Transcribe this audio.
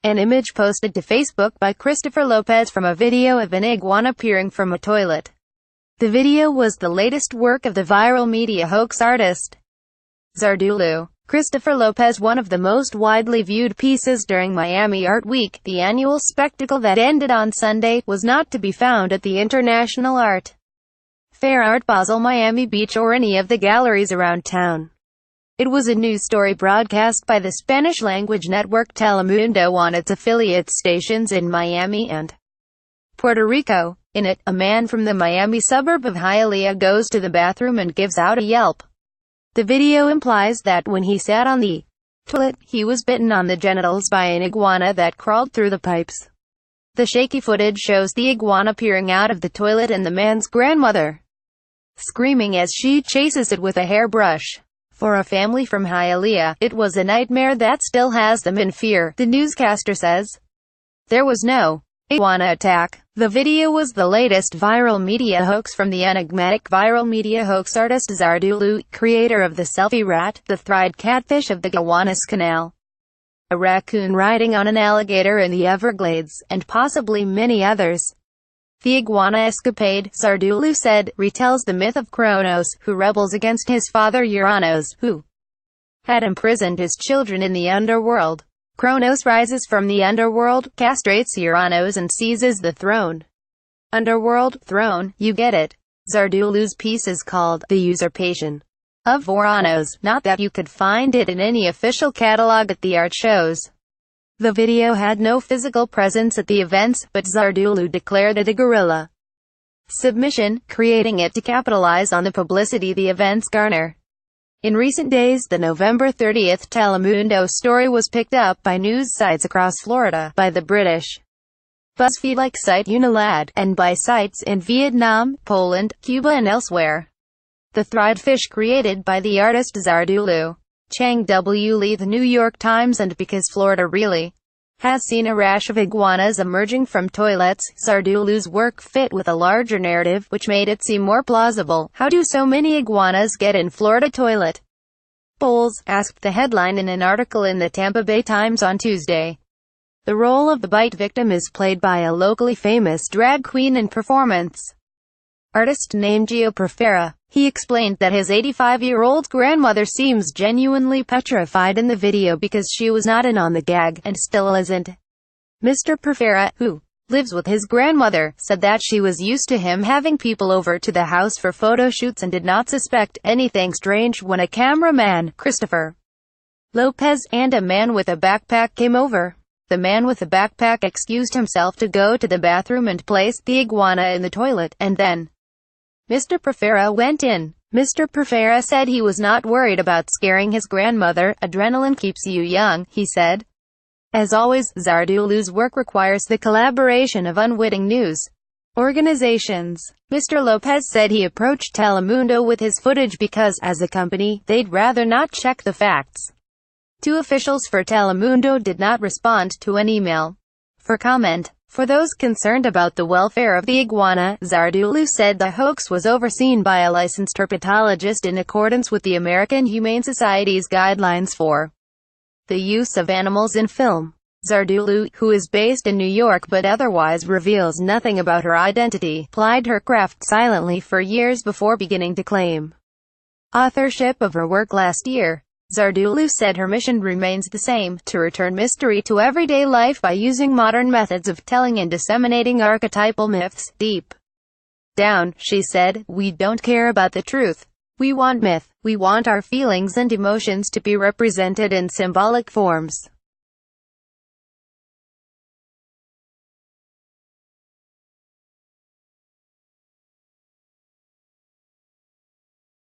An image posted to Facebook by Christopher Lopez from a video of an iguana peering from a toilet. The video was the latest work of the viral media hoax artist Zardulu. Christopher Lopez, one of the most widely viewed pieces during Miami Art Week, the annual spectacle that ended on Sunday, was not to be found at the International Art Fair, Art Basel, Miami Beach, or any of the galleries around town. It was a news story broadcast by the Spanish-language network Telemundo on its affiliate stations in Miami and Puerto Rico. In it, a man from the Miami suburb of Hialeah goes to the bathroom and gives out a yelp. The video implies that when he sat on the toilet, he was bitten on the genitals by an iguana that crawled through the pipes. The shaky footage shows the iguana peering out of the toilet and the man's grandmother screaming as she chases it with a hairbrush. For a family from Hialeah, it was a nightmare that still has them in fear, the newscaster says. There was no iguana attack. The video was the latest viral media hoax from the enigmatic viral media hoax artist Zardulu, creator of the selfie rat, the thried catfish of the Gowanus Canal, a raccoon riding on an alligator in the Everglades, and possibly many others. The iguana escapade, Zardulu said, retells the myth of Kronos, who rebels against his father Uranos, who had imprisoned his children in the underworld. Kronos rises from the underworld, castrates Uranos and seizes the throne. Underworld, throne, you get it. Zardulu's piece is called The Usurpation of Uranos, not that you could find it in any official catalog at the art shows. The video had no physical presence at the events, but Zardulu declared it a guerrilla submission, creating it to capitalize on the publicity the events garner. In recent days, the November 30th Telemundo story was picked up by news sites across Florida, by the British BuzzFeed-like site Unilad, and by sites in Vietnam, Poland, Cuba and elsewhere. The thried fish created by the artist Zardulu. Chang W. Lee, The New York Times. And because Florida really has seen a rash of iguanas emerging from toilets, Zardulu's work fit with a larger narrative, which made it seem more plausible. How do so many iguanas get in Florida toilet bowls? Asked the headline in an article in the Tampa Bay Times on Tuesday. The role of the bite victim is played by a locally famous drag queen and performance artist named Gio Perfera. He explained that his 85-year-old grandmother seems genuinely petrified in the video because she was not in on the gag, and still isn't. Mr. Perfera, who lives with his grandmother, said that she was used to him having people over to the house for photo shoots and did not suspect anything strange when a cameraman, Christopher Lopez, and a man with a backpack came over. The man with the backpack excused himself to go to the bathroom and place the iguana in the toilet, and then Mr. Perfera went in. Mr. Perfera said he was not worried about scaring his grandmother. Adrenaline keeps you young, he said. As always, Zardulu's work requires the collaboration of unwitting news organizations. Mr. Lopez said he approached Telemundo with his footage because, as a company, they'd rather not check the facts. Two officials for Telemundo did not respond to an email for comment. For those concerned about the welfare of the iguana, Zardulu said the hoax was overseen by a licensed herpetologist in accordance with the American Humane Society's guidelines for the use of animals in film. Zardulu, who is based in New York but otherwise reveals nothing about her identity, plied her craft silently for years before beginning to claim authorship of her work last year. Zardulu said her mission remains the same, to return mystery to everyday life by using modern methods of telling and disseminating archetypal myths. Deep down, she said, we don't care about the truth. We want myth. We want our feelings and emotions to be represented in symbolic forms.